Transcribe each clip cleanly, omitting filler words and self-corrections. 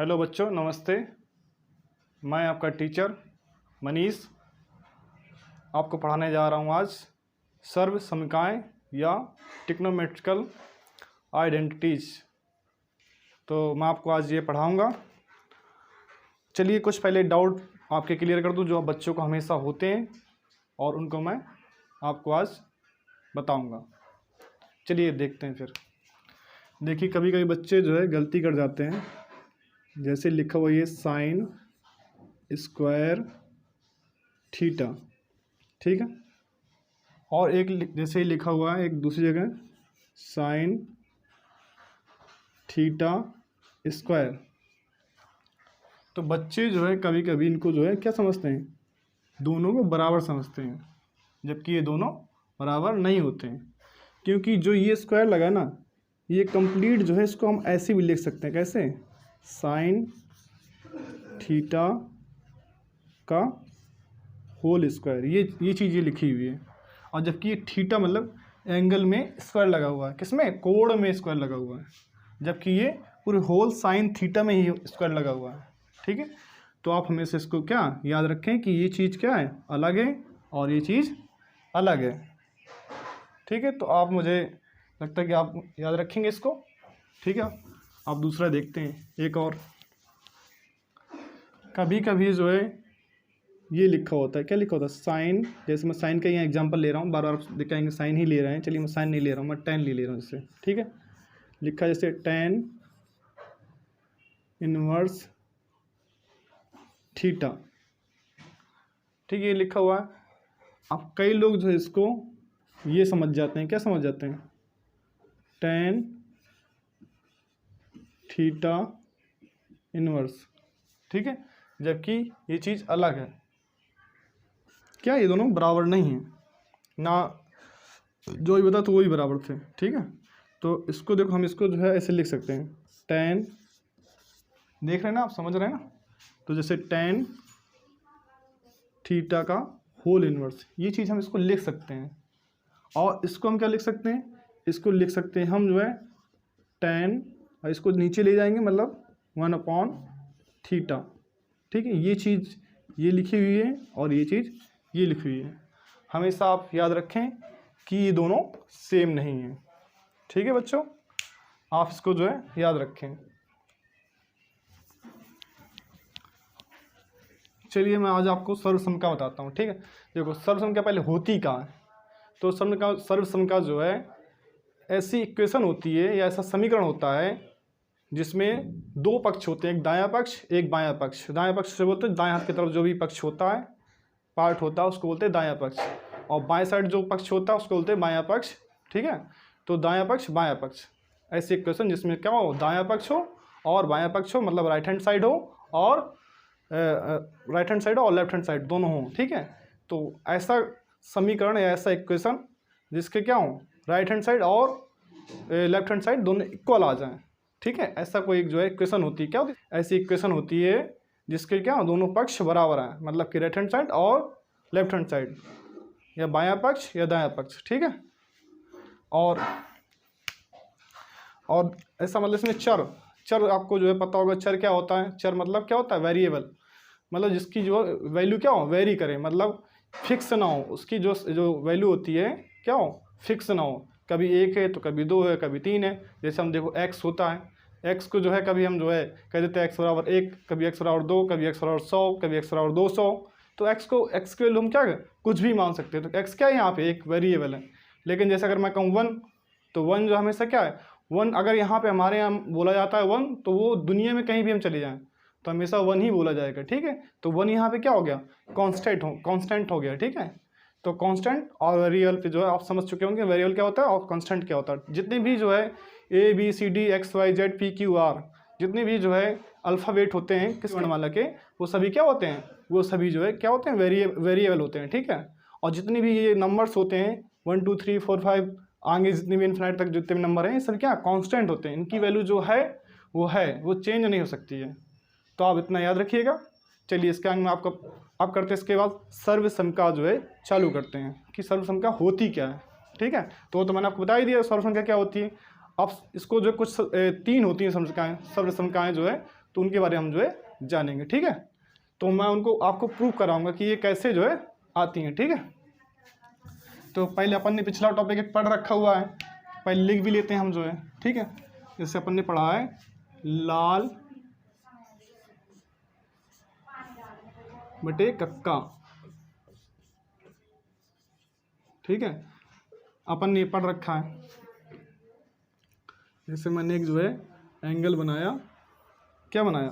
Hello बच्चों, नमस्ते। मैं आपका टीचर मनीष आपको पढ़ाने जा रहा हूँ आज सर्व समीकरण या ट्रिग्नोमेट्रिकल आइडेंटिटीज़। तो मैं आपको आज ये पढ़ाऊँगा। चलिए कुछ पहले डाउट आपके क्लियर कर दूँ जो बच्चों को हमेशा होते हैं और उनको मैं आपको आज बताऊँगा। चलिए देखते हैं। फिर देखिए, कभी कभी बच्चे जो है गलती कर जाते हैं। जैसे लिखा हुआ ये साइन स्क्वायर थीटा, ठीक है। और एक जैसे ही लिखा हुआ है एक दूसरी जगह साइन थीटा स्क्वायर। तो बच्चे जो है कभी कभी इनको जो है क्या समझते हैं, दोनों को बराबर समझते हैं, जबकि ये दोनों बराबर नहीं होते हैं। क्योंकि जो ये स्क्वायर लगा ना, ये कंप्लीट जो है इसको हम ऐसे भी लिख सकते हैं। कैसे? साइन थीटा का होल स्क्वायर, ये चीज़ ये लिखी हुई है। और जबकि ये थीटा मतलब एंगल में स्क्वायर लगा हुआ है, किसमें? कोण में स्क्वायर लगा हुआ है, जबकि ये पूरे होल साइन थीटा में ही स्क्वायर लगा हुआ है, ठीक है। तो आप हमेशा इसको क्या याद रखें कि ये चीज़ क्या है, अलग है, और ये चीज़ अलग है, ठीक है। तो आप, मुझे लगता है कि आप याद रखेंगे इसको, ठीक है। आप दूसरा देखते हैं। एक और कभी कभी जो है ये लिखा होता है, क्या लिखा होता है? साइन। जैसे मैं साइन का यहाँ एग्जांपल ले रहा हूँ, बार बार दिखाएंगे साइन ही ले रहे हैं। चलिए मैं साइन नहीं ले रहा हूँ, मैं टेन ले रहा हूँ इससे, ठीक है। लिखा जैसे टेन इनवर्स थीटा, ठीक है, ये लिखा हुआ है। अब कई लोग जो है इसको ये समझ जाते हैं, क्या समझ जाते हैं? टेन थीटा इनवर्स, ठीक है, जबकि ये चीज़ अलग है। क्या ये दोनों बराबर नहीं हैं ना, जो भी बता तो वही बराबर थे, ठीक है। तो इसको देखो, हम इसको जो है ऐसे लिख सकते हैं, टेन, देख रहे हैं ना आप, समझ रहे हैं ना। तो जैसे टेन थीटा का होल इनवर्स, ये चीज़ हम इसको लिख सकते हैं। और इसको हम क्या लिख सकते हैं? इसको लिख सकते हैं हम जो है टेन, और इसको नीचे ले जाएंगे मतलब 1/थीटा, ठीक है। ये चीज़ ये लिखी हुई है और ये चीज़ ये लिखी हुई है। हमेशा आप याद रखें कि ये दोनों सेम नहीं हैं, ठीक है बच्चों। आप इसको जो है याद रखें। चलिए मैं आज आपको सर्वसमता बताता हूँ, ठीक है। देखो, सर्वसमता पहले होती कहाँ है? तो सर्वसमता जो है ऐसी इक्वेशन होती है या ऐसा समीकरण होता है जिसमें दो पक्ष होते हैं, एक दायां पक्ष एक बायां पक्ष। दायां पक्ष से बोलते हैं दाएं हाथ की तरफ जो भी पक्ष होता है, पार्ट होता है, उसको बोलते हैं दायां पक्ष। और बाएं साइड जो पक्ष होता है उसको बोलते हैं बायां पक्ष, ठीक है। तो दायां पक्ष बायां पक्ष, ऐसी इक्वेशन जिसमें क्या हो, दायां पक्ष हो और बायां पक्ष हो, मतलब राइट हैंड साइड हो और राइट हैंड साइड और लेफ्ट हैंड साइड दोनों हों, ठीक है। तो ऐसा समीकरण या ऐसा इक्वेशन जिसके क्या हो, राइट हैंड साइड और लेफ्ट हैंड साइड दोनों इक्वल आ जाएं, ठीक है। ऐसा कोई जो है इक्वेशन होती है, क्या होती है? ऐसी इक्वेशन होती है जिसके क्या हो, दोनों पक्ष बराबर हैं, मतलब कि राइट हैंड साइड और लेफ्ट हैंड साइड, या बायां पक्ष या दायां पक्ष, ठीक है। और ऐसा मतलब इसमें चर आपको जो है पता होगा, चर क्या होता है? चर मतलब क्या होता है? वेरिएबल, मतलब जिसकी जो वैल्यू क्या हो, वेरी करे, मतलब फिक्स ना हो, उसकी जो वैल्यू होती है क्या हो, फिक्स ना हो। कभी एक है तो कभी दो है, कभी तीन है। जैसे हम देखो एक्स होता है, एक्स को जो है कभी हम जो है कह देते हैं एक्स बराबर 1, कभी एक्स बराबर 2, कभी एक्स बराबर 100, कभी एक्स बराबर 200। तो एक्स के वैल्यू हम क्या कुछ भी मान सकते हैं। तो एक्स क्या है, यहाँ पे एक वेरिएबल है। लेकिन जैसे अगर मैं कहूँ 1, तो 1 जो हमेशा क्या है, 1 अगर यहाँ पे हमारे यहाँ बोला जाता है 1, तो वो दुनिया में कहीं भी हम चले जाएँ तो हमेशा 1 ही बोला जाएगा, ठीक है। तो 1 यहाँ पे क्या हो गया, कांस्टेंट हो गया, ठीक है। तो कांस्टेंट और वेरिएबल पे जो है आप समझ चुके होंगे वेरिएबल क्या होता है और कांस्टेंट क्या होता है। जितने भी जो है A B C D X Y Z P Q R, जितने भी जो है अल्फ़ाबेट होते हैं किस वर्णमाला के, वो सभी क्या होते हैं, वो सभी जो है क्या होते हैं, वेरिएबल होते हैं, ठीक है। और जितने भी ये नंबर्स होते हैं 1 2 3 4 5 आगे जितने भी इन्फिनिट तक जितने भी नंबर हैं, ये सब क्या कांस्टेंट होते हैं। इनकी वैल्यू जो है वो चेंज नहीं हो सकती है। तो आप इतना याद रखिएगा। चलिए इसके आगे में आप करते हैं इसके बाद सर्वसमता जो है चालू करते हैं कि सर्वसमता होती क्या है, ठीक है। तो मैंने आपको बता ही दिया सर्वसमता क्या होती है। अब इसको जो कुछ 3 होती हैं सर्वसमताएं जो है, तो उनके बारे में हम जो है जानेंगे, ठीक है। तो मैं उनको आपको प्रूव कराऊंगा कि ये कैसे जो है आती हैं, ठीक है। तो पहले अपन ने पिछला टॉपिक एक पढ़ रखा हुआ है, पहले लिख भी लेते हैं हम जो है, ठीक है। जैसे अपन ने पढ़ा है लाल बटे कक्का, ठीक है, अपन ने पढ़ रखा है। जैसे मैंने एक जो है एंगल बनाया, क्या बनाया,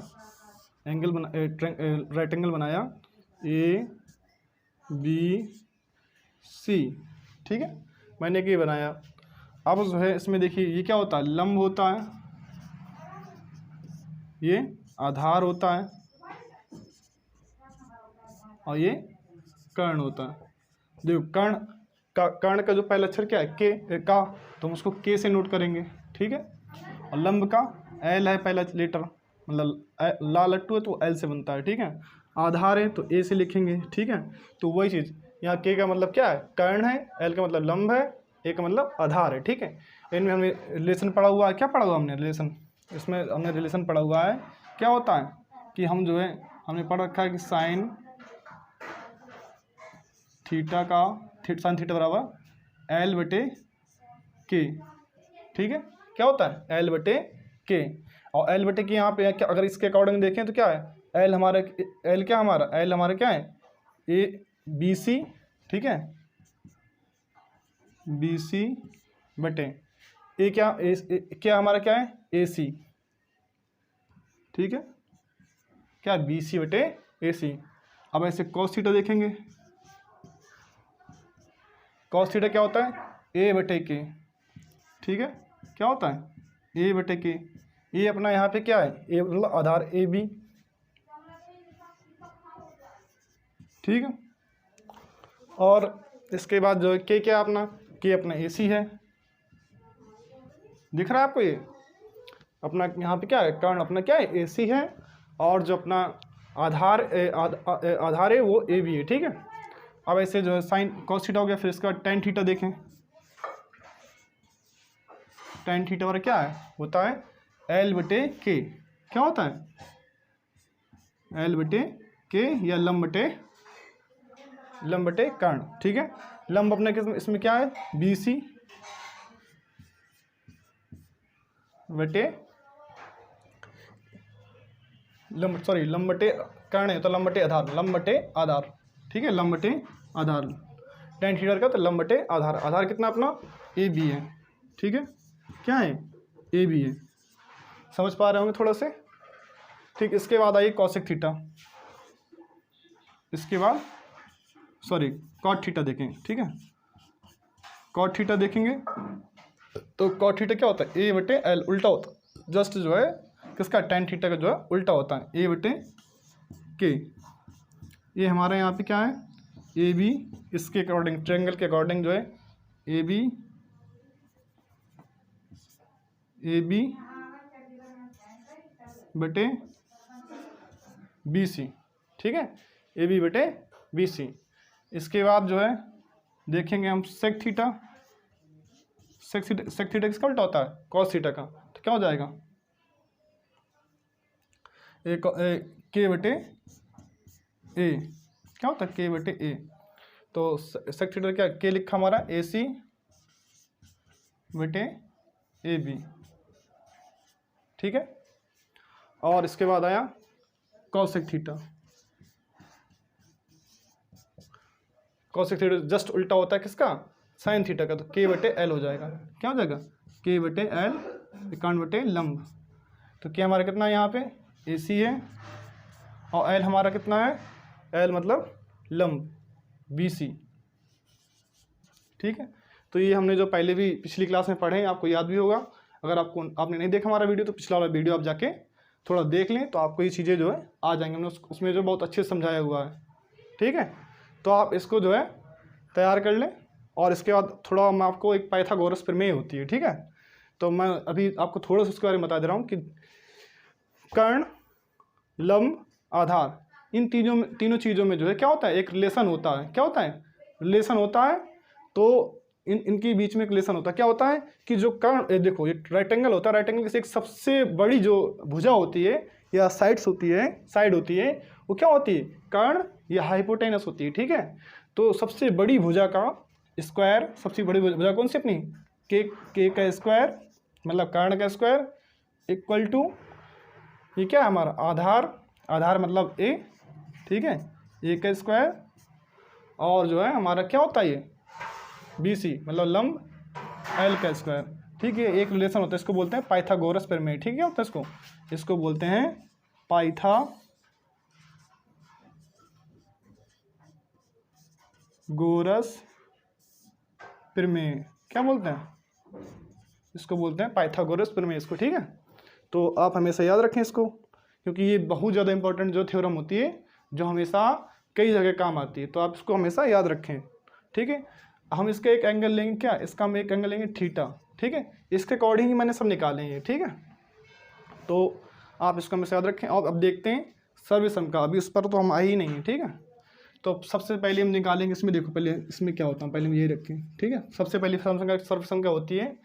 एंगल बना राइट एंगल बनाया ABC, ठीक है, मैंने ये बनाया। अब जो है इसमें देखिए ये क्या होता है, लंब होता है, ये आधार होता है और ये कर्ण होता है। देखो कर्ण का जो पहला अक्षर क्या है, के का, तो हम उसको के से नोट करेंगे, ठीक है। और लंब का एल है पहला लेटर, मतलब लाल लट्टू है तो एल से बनता है, ठीक है। आधार है तो ए से लिखेंगे, ठीक है। तो वही चीज़ यहाँ के का मतलब क्या है, कर्ण है, एल का मतलब लंब है, ए का मतलब आधार है, ठीक है। इनमें हमने रिलेशन पढ़ा हुआ है, क्या पढ़ा हुआ हमने रिलेशन, इसमें हमने रिलेशन पढ़ा हुआ है, क्या होता है कि हम जो है हमने पढ़ रखा है कि साइन थीटा साइन थीटा बराबर एल बटे के, ठीक है। क्या होता है एल बटे के, और एल बटे के यहाँ पे क्या, अगर इसके अकॉर्डिंग देखें तो क्या है, एल हमारा क्या है, ए बी सी, ठीक है, बी सी बटे ए क्या हमारा क्या है, ए सी, ठीक है, क्या बी सी बटे ए सी। अब ऐसे कॉस थीटा देखेंगे, कॉस थीटा क्या होता है, ए बटे के, ठीक है, क्या होता है ए बटे के। ये अपना यहाँ पे क्या है, ए मतलब आधार ए बी, ठीक है। और इसके बाद जो के क्या अपना, के अपना ए सी है, दिख रहा है आपको, ये अपना यहाँ पे क्या है, कर्ण अपना क्या है, ए सी है, और जो अपना आधार है वो ए बी है, ठीक है। अब ऐसे जो है साइन कॉस थीटा हो गया, फिर इसका बाद टेन थीटा देखें, टेन थीटा वाला क्या है, होता है एल बटे के, क्या होता है एल बटे के, या लंब बटे कर्ण, ठीक है। लंब अपने किस इसमें क्या है, बी सी बटे लंब बटे कर्ण है तो लंब बटे आधार, ठीक है, लंब बटे आधार, टेन थीटा का तो लंब बटे आधार कितना अपना ए बी है, ठीक है, क्या है ए बी है, समझ पा रहे होंगे थोड़ा से, ठीक। इसके बाद आइए कॉसेक थीटा, इसके बाद कॉट थीटा देखें, ठीक है। कॉट थीटा देखेंगे तो कॉट थीटा क्या होता है, ए बटे एल, उल्टा होता है, जस्ट जो है किसका, टेन थीटा का जो है उल्टा होता है, ए बटे के। ये हमारे यहाँ पे क्या है, ए बी, इसके अकॉर्डिंग ट्रायंगल के अकॉर्डिंग जो है ए बी बटे बी सी, ठीक है, ए बी बटे बी सी। इसके बाद जो है देखेंगे हम सेक थीटा किसका उल्टा होता है, कॉस थीटा का, तो क्या हो जाएगा, के बटे ए, क्या होता है के बटे ए, तो सेक थीटा क्या, के लिखा हमारा ए सी बटे ए बी, ठीक है। और इसके बाद आया cosec theta, cosec theta just उल्टा होता है किसका, साइन थीटा का, तो के बटे एल हो जाएगा, क्या हो जाएगा के बटे एल, 51 बटे लंब, तो के हमारा कितना है यहाँ पे ए सी है, और एल हमारा कितना है, एल मतलब लंब बी सी, ठीक है। तो ये हमने जो पहले भी पिछली क्लास में पढ़े हैं, आपको याद भी होगा, अगर आपने नहीं देखा हमारा वीडियो तो पिछला वाला वीडियो आप जाके थोड़ा देख लें, तो आपको ये चीज़ें जो है आ जाएंगे, हमने उसमें जो बहुत अच्छे से समझाया हुआ है, ठीक है। तो आप इसको जो है तैयार कर लें, और इसके बाद थोड़ा मैं आपको एक पाइथागोरस प्रमेय होती है, ठीक है। तो मैं अभी आपको थोड़ा सा उसके बारे में बता दे रहा हूँ कि कर्ण, लंब, आधार, इन तीनों चीज़ों में जो है क्या होता है, एक रिलेशन होता है, क्या होता है रिलेशन होता है। तो इनके बीच में एक रिलेशन होता है, क्या होता है कि जो कर्ण, देखो ये राइट एंगल होता है, राइट एंगल की एक सबसे बड़ी जो भुजा होती है या साइड्स होती है, साइड होती है, वो क्या होती है, कर्ण या हाइपोटेनस होती है, ठीक है। तो सबसे बड़ी भुजा का स्क्वायर, सबसे बड़ी भुजा कौन सी अपनी, के का स्क्वायर मतलब कर्ण का स्क्वायर इक्वल टू, ये क्या है हमारा आधार, आधार मतलब ए, ठीक है, ए का स्क्वायर, और जो है हमारा क्या होता है ये बी सी मतलब लंब एल का स्क्वायर, ठीक है। एक रिलेशन होता है, इसको बोलते हैं पाइथागोरस प्रमेय, ठीक है, होता है इसको बोलते हैं पाइथागोरस प्रमेय, क्या बोलते हैं इसको, बोलते हैं पाइथागोरस प्रमेय इसको, ठीक है। तो आप हमेशा याद रखें इसको, क्योंकि ये बहुत ज़्यादा इंपॉर्टेंट जो थ्योरम होती है, जो हमेशा कई जगह काम आती है, तो आप इसको हमेशा याद रखें, ठीक है। हम इसका एक एंगल लेंगे, क्या इसका हम एक एंगल लेंगे थीटा, ठीक है, इसके अकॉर्डिंग ही मैंने सब निकाले हैं, ठीक है। तो आप इसको हमेशा याद रखें। और अब देखते हैं सर्वसम का, अभी उस पर तो हम आए ही नहीं है, ठीक है। तो सबसे पहले हम निकालेंगे, इसमें देखो पहले इसमें क्या होता है, पहले हम यही रखें, ठीक है। सबसे पहले सर्वसम क्या होती है,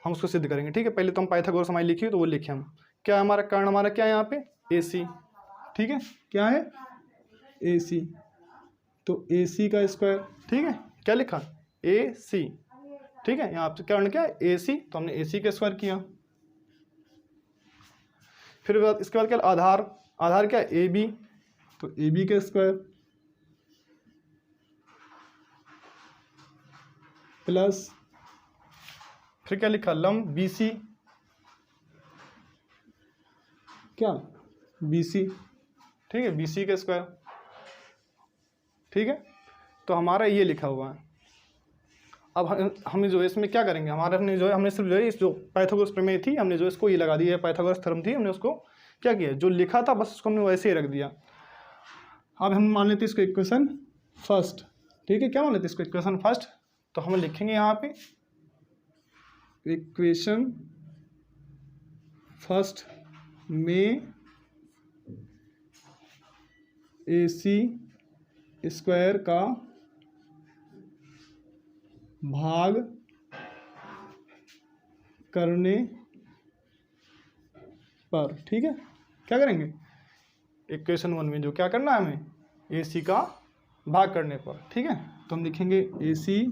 हम उसको सिद्ध करेंगे, ठीक है। पहले तो हम पाइथागोरस हमारी लिखी तो वो लिखे हम, क्या हमारा कर्ण हमारा क्या है यहाँ पे ए सी, ठीक है, क्या है ए सी, तो ए सी का स्क्वायर, ठीक है, क्या लिखा ए सी, ठीक है। यहाँ पे कर्ण क्या है ए सी, तो हमने ए सी का स्क्वायर किया। फिर इसके बाद क्या आधार, आधार क्या ए बी, तो ए बी का स्क्वायर प्लस, फिर क्या लिखा लंब बी सी, क्या बी सी, ठीक है, बी सी का स्क्वायर, ठीक है। तो हमारा ये लिखा हुआ है। अब हम जो है इसमें क्या करेंगे, हमारे हमने जो है हमने सिर्फ जो है इस जो पाइथागोरस प्रमेय थी, हमने जो इसको ये लगा दिया है, पाइथागोरस थ्योरम थी, हमने उसको क्या किया, जो लिखा था बस उसको हमने वैसे ही रख दिया। अब हम मान लेते हैं इसको इक्वेशन फर्स्ट, ठीक है, क्या मान लेते हैं इसको इक्वेशन फर्स्ट, तो हम लिखेंगे यहाँ पे इक्वेशन फर्स्ट में ए सी स्क्वायर का भाग करने पर, ठीक है, क्या करेंगे इक्वेशन 1 में जो क्या करना है हमें ए सी का भाग करने पर, ठीक है। तो हम लिखेंगे ए सी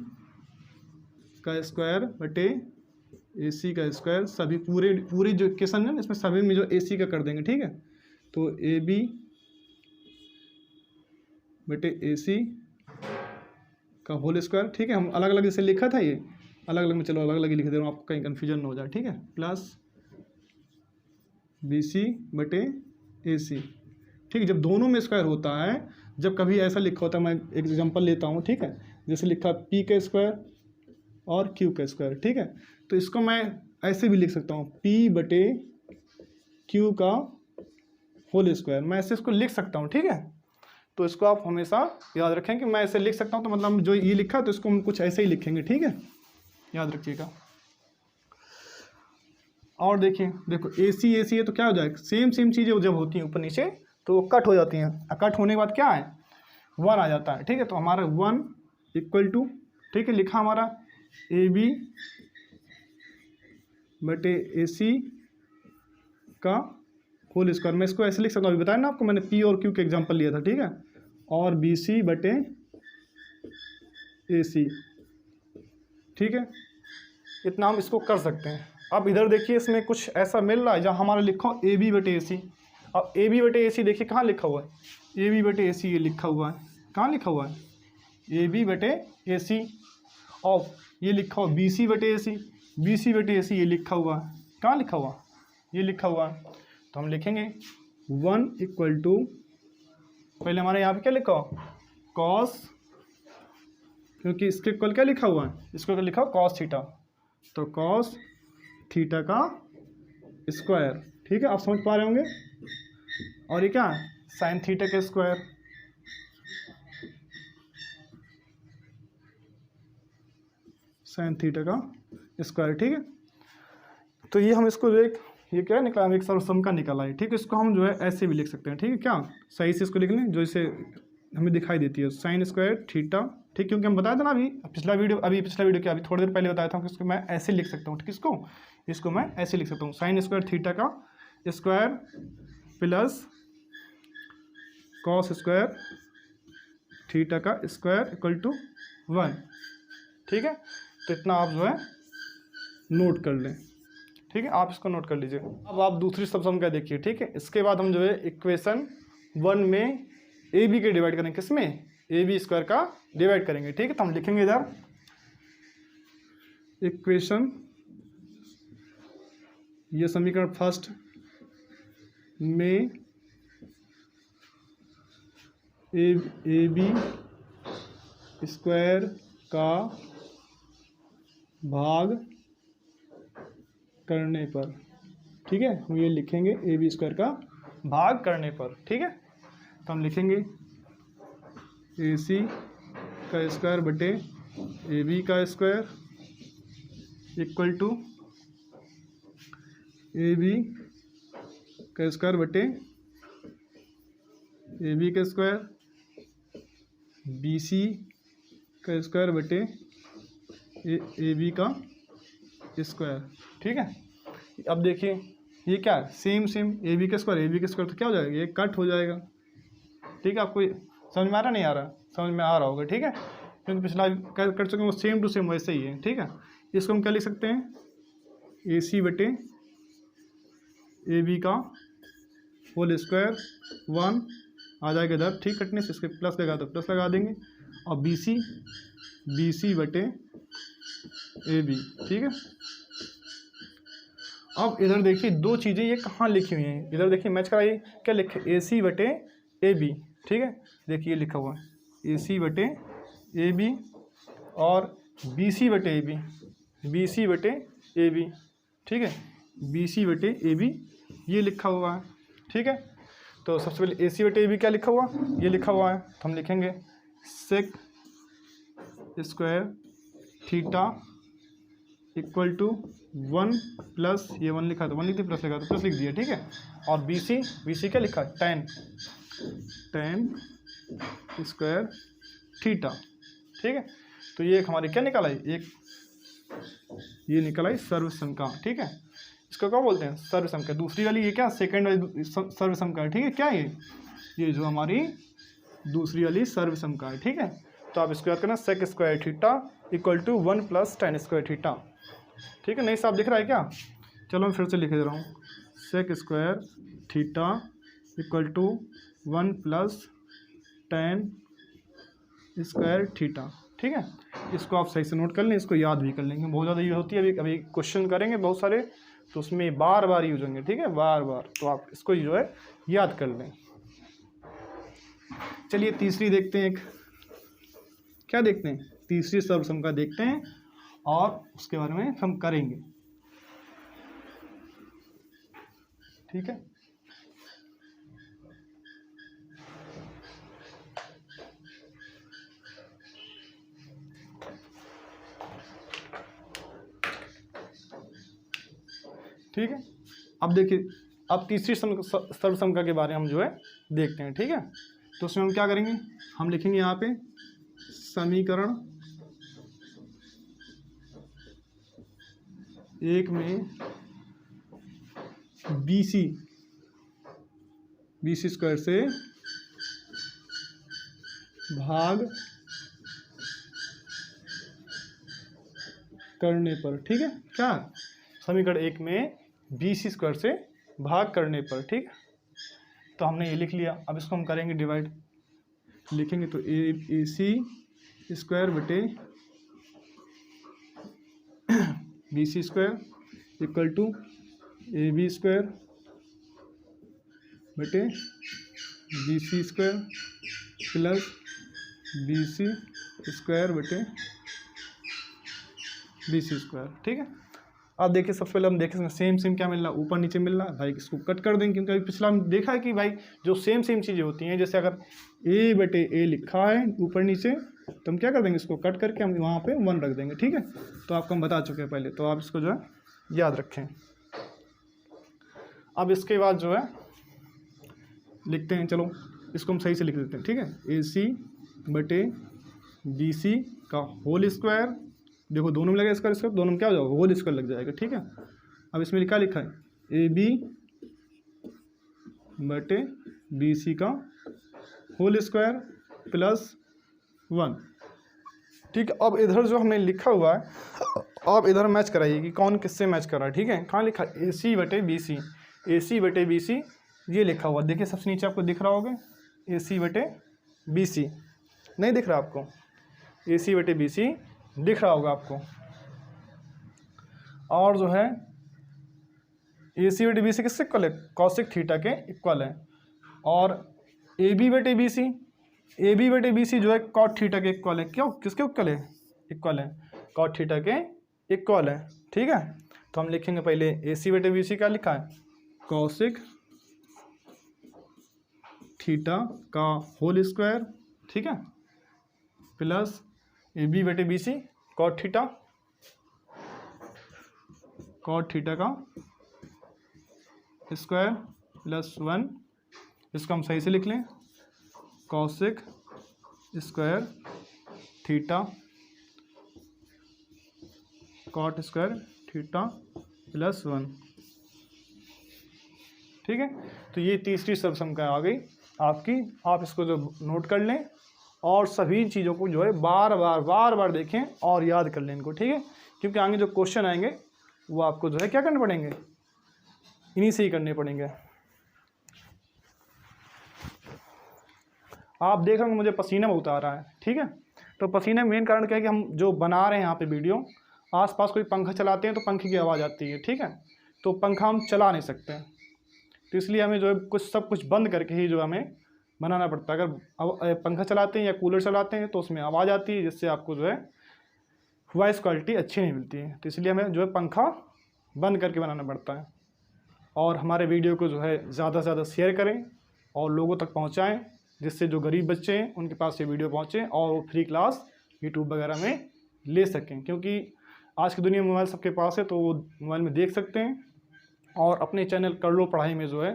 का स्क्वायर बटे ए सी का स्क्वायर, सभी पूरे जो इक्वेशन है इसमें सभी में जो ए सी का कर देंगे, ठीक है। तो ए बी बटे ए सी का होल स्क्वायर, ठीक है। हम अलग अलग जैसे लिखा था ये अलग अलग में, चलो अलग अलग ही लिख दे रहा हूँ, आपको कहीं कन्फ्यूजन न हो जाए, ठीक है। प्लस बी सी बटे ए सी, ठीक है। जब दोनों में स्क्वायर होता है, जब कभी ऐसा लिखा होता है, मैं एक एग्जांपल लेता हूँ, ठीक है, जैसे लिखा पी का स्क्वायर और क्यू का स्क्वायर, ठीक है। तो इसको मैं ऐसे भी लिख सकता हूँ पी बटे क्यू का होल स्क्वायर, मैं ऐसे इसको लिख सकता हूँ, ठीक है। तो इसको आप हमेशा याद रखें कि मैं ऐसे लिख सकता हूँ, तो मतलब जो ये लिखा तो इसको हम कुछ ऐसे ही लिखेंगे, ठीक है, याद रखिएगा। और देखिए देखो ए सी है तो क्या हो जाएगा, सेम चीज़ें जब होती हैं ऊपर नीचे तो वो कट हो जाती हैं, कट होने के बाद क्या है 1 आ जाता है, ठीक है। तो हमारा 1 इक्वल टू, ठीक है, लिखा हमारा ए बी बटे ए सी का होल स्क्वायर, मैं इसको ऐसे लिख सकता हूँ, अभी बताया ना आपको मैंने पी और क्यू के एग्जांपल लिया था, ठीक है। और बी सी बटे ए सी, ठीक है, इतना हम इसको कर सकते हैं। अब इधर देखिए इसमें कुछ ऐसा मिल रहा है जहाँ हमारा लिखा हो ए बी बटे ए सी, अब ए बी बटे ए सी देखिए कहाँ लिखा हुआ है, ए बी बटे ए सी ये लिखा हुआ है, कहाँ लिखा हुआ है ए बी बटे ए सी, और ये लिखा हुआ बी सी बटे ए सी, बी सी बटे ए सी ये लिखा हुआ है, कहाँ लिखा हुआ ये लिखा हुआ है। तो हम लिखेंगे 1 इक्वल टू, पहले हमारे यहाँ पे क्या लिखा हो कॉस, क्योंकि इसके इक्वल क्या लिखा हुआ है, इसको क्या लिखा हो कॉस थीटा, तो कॉस थीटा का स्क्वायर, ठीक है, आप समझ पा रहे होंगे। और ये क्या है साइन थीटा का स्क्वायर, साइन थीटा का स्क्वायर, ठीक है। तो ये हम इसको जो एक ये क्या निकला, हम एक सर्वसम का निकाला है, ठीक है। इसको हम जो है ऐसे भी लिख सकते हैं, ठीक है, क्या सही से इसको लिख लें जो इसे हमें दिखाई देती है साइन स्क्वायर थीटा, ठीक, क्योंकि हम बताया था ना अभी पिछला वीडियो क्या अभी थोड़ी देर पहले बताया था कि इसको मैं ऐसे लिख सकता हूँ, ठीक, इसको मैं ऐसे लिख सकता हूँ साइन स्क्वायर थीटा का square plus cos square theta का स्क्वायर इक्वल टू 1। ठीक है, तो इतना आप जो है नोट कर लें। ठीक है, आप इसको नोट कर लीजिए। अब आप दूसरी सब समीकरण देखिए। ठीक है, इसके बाद हम जो है इक्वेशन 1 में ए बी के डिवाइड करेंगे, किसमें, ए बी स्क्वायर का डिवाइड करेंगे। ठीक है, तो हम लिखेंगे इधर इक्वेशन, ये समीकरण फर्स्ट में ए बी स्क्वायर का भाग करने पर। ठीक है, हम ये लिखेंगे ए बी स्क्वायर का भाग करने पर। ठीक है, तो हम लिखेंगे ए सी का स्क्वायर बटे ए बी का square equal to A B का स्क्वायर बटे ए बी का स्क्वायर, बी सी का स्क्वायर बटे ए बी का स्क्वायर। ठीक है, अब देखिए ये क्या है, सेम ए बी का स्क्वायर तो क्या हो जाएगा, ये कट हो जाएगा। ठीक है, आपको समझ में आ रहा नहीं आ रहा, समझ में आ रहा होगा। ठीक है, क्योंकि पिछला कर चुके हैं वो सेम टू सेम वैसे ही है। ठीक है, इसको हम क्या लिख सकते हैं, ए सी बटे ए बी का होल स्क्वायर 1 आ जाएगा इधर। ठीक, कटने से इसके प्लस लगा तो प्लस लगा देंगे, और बी सी बटे ए बी। ठीक है, अब इधर देखिए दो चीज़ें ये कहाँ लिखी हुई हैं, इधर देखिए मैच कराइए, क्या लिखे, ए सी बटे ए बी। ठीक है, देखिए लिखा हुआ है ए सी बटे ए बी और बी सी बटे ए बी, बी सी बटे ए बी। ठीक है, बी सी बटे ए बी ये लिखा हुआ है। ठीक है, तो सबसे पहले ए सी बटे ए बी क्या लिखा हुआ, ये लिखा हुआ है, तो हम लिखेंगे sec square theta equal to 1 plus, ये 1 लिखा था 1 लिख दिया, प्लस लिखा तो प्लस लिख दिया। ठीक है, और बी सी क्या लिखा, टेन स्क्वायर थीटा। ठीक है, तो ये एक हमारी क्या निकला है, एक ये निकला है सर्वसंख्या। ठीक है, इसको क्या बोलते हैं, सर्वसंख्या। दूसरी वाली ये क्या, सेकंड वाली सर्वसंख्या। ठीक है, क्या ये जो हमारी दूसरी वाली सर्वसंख्या है। ठीक है, तो आप इसको याद करना, sec square theta equal to 1 plus tan square theta. ठीक है, नहीं साहब दिख रहा है क्या, चलो मैं फिर से लिख दे रहा हूँ, sec square theta equal to 1 plus tan square theta. ठीक है, इसको आप सही से नोट कर लें, इसको याद भी कर लेंगे, बहुत ज़्यादा यूज होती है। अभी क्वेश्चन करेंगे बहुत सारे, तो उसमें बार बार यूज होंगे। ठीक है, बार बार, तो आप इसको जो है याद कर लें। चलिए तीसरी देखते हैं, एक क्या देखते हैं, तीसरी सर्वसंख्या देखते हैं और उसके बारे में हम करेंगे। ठीक है, ठीक है, अब देखिए, अब तीसरी सर्वसंख्या के बारे में हम जो है देखते हैं। ठीक है, तो उसमें हम क्या करेंगे, हम लिखेंगे यहाँ पे समीकरण 1 में बी सी स्क्वायर से भाग करने पर। ठीक है, क्या समीकरण 1 में बी सी स्क्वायर से भाग करने पर। ठीक है, तो हमने ये लिख लिया, अब इसको हम करेंगे डिवाइड, लिखेंगे तो ए सी स्क्वायर बटे B C square equal to A B square बटे B C square plus B C square बटे बी सी स्क्वायर। ठीक है, अब देखिए सबसे पहले हम देखें सेम क्या मिल रहा है, ऊपर नीचे मिल रहा है भाई, इसको कट कर देंगे, क्योंकि पिछला हम देखा है कि भाई जो सेम चीज़ें होती हैं, जैसे अगर ए बटे ए लिखा है ऊपर नीचे, तो हम क्या कर देंगे, इसको कट करके हम वहाँ पे 1 रख देंगे। ठीक है, तो आपको हम बता चुके हैं पहले, तो आप इसको जो है याद रखें। अब इसके बाद जो है लिखते हैं, चलो इसको हम सही से लिख देते हैं। ठीक है, ए सी बटे बी सी का होल स्क्वायर, देखो दोनों में लगेगा स्क्वायर, दोनों में क्या हो जाएगा, होल स्क्वायर लग जाएगा। ठीक है, अब इसमें क्या लिखा है, ए बी बटे बी सी का होल स्क्वायर प्लस 1। ठीक है, अब इधर जो हमने लिखा हुआ है आप इधर मैच कराइए कि कौन किससे मैच कर रहा है। ठीक है, कहाँ लिखा, ए सी बटे बी सी, ए सी बटे बी सी ये लिखा हुआ, देखिए सबसे नीचे आपको दिख रहा होगा ए सी बटे बी सी, नहीं दिख रहा आपको, ए सी बटे बी सी दिख रहा होगा आपको। और जो है ए सी बटे बी सी किससे इक्वल है, कॉसिक थीटा के इक्वल है। और ए बी बटे बी सी, ए बी बटे बी सी जो है कॉट थीटा के इक्वल है। क्यों, किसके इक्वल है, इक्वल है कॉट थीटा के इक्वल है। ठीक है, तो हम लिखेंगे पहले ए सी बटे बी सी क्या लिखा है, कॉसिक थीटा का होल स्क्वायर, ठीक है, प्लस ए बी बटे B C cot theta, cot theta का स्क्वायर प्लस 1, इसको हम सही से लिख लें, cosec square theta cot square theta plus 1। ठीक है, तो ये तीसरी सबसंख्या आ गई आपकी। आप इसको जो नोट कर लें और सभी चीज़ों को जो है बार बार देखें और याद कर लें इनको। ठीक है, क्योंकि आगे जो क्वेश्चन आएंगे वो आपको जो है क्या करने पड़ेंगे, इन्हीं से ही करने पड़ेंगे। आप देख रहे होंगे मुझे पसीना बहुत आ रहा है। ठीक है, तो पसीने मेन कारण क्या है कि हम जो बना रहे हैं यहाँ पे वीडियो, आसपास कोई पंखा चलाते हैं तो पंखे की आवाज़ आती है। ठीक है, तो पंखा हम चला नहीं सकते हैं, तो इसलिए हमें जो है कुछ सब कुछ बंद करके ही जो हमें बनाना पड़ता है। अगर पंखा चलाते हैं या कूलर चलाते हैं तो उसमें आवाज़ आती है, जिससे आपको जो है वॉइस क्वालिटी अच्छी नहीं मिलती है। तो इसलिए हमें जो है पंखा बंद करके बनाना पड़ता है। और हमारे वीडियो को जो है ज़्यादा से ज़्यादा शेयर करें और लोगों तक पहुँचाएँ, जिससे जो गरीब बच्चे हैं उनके पास ये वीडियो पहुँचे और वो फ्री क्लास यूट्यूब वगैरह में ले सकें। क्योंकि आज की दुनिया में मोबाइल सबके पास है, तो वो मोबाइल में देख सकते हैं और अपने चैनल कर लो पढ़ाई में जो है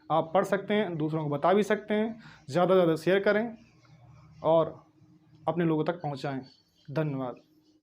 आप पढ़ सकते हैं, दूसरों को बता भी सकते हैं। ज़्यादा से ज़्यादा शेयर करें और अपने लोगों तक पहुंचाएं। धन्यवाद।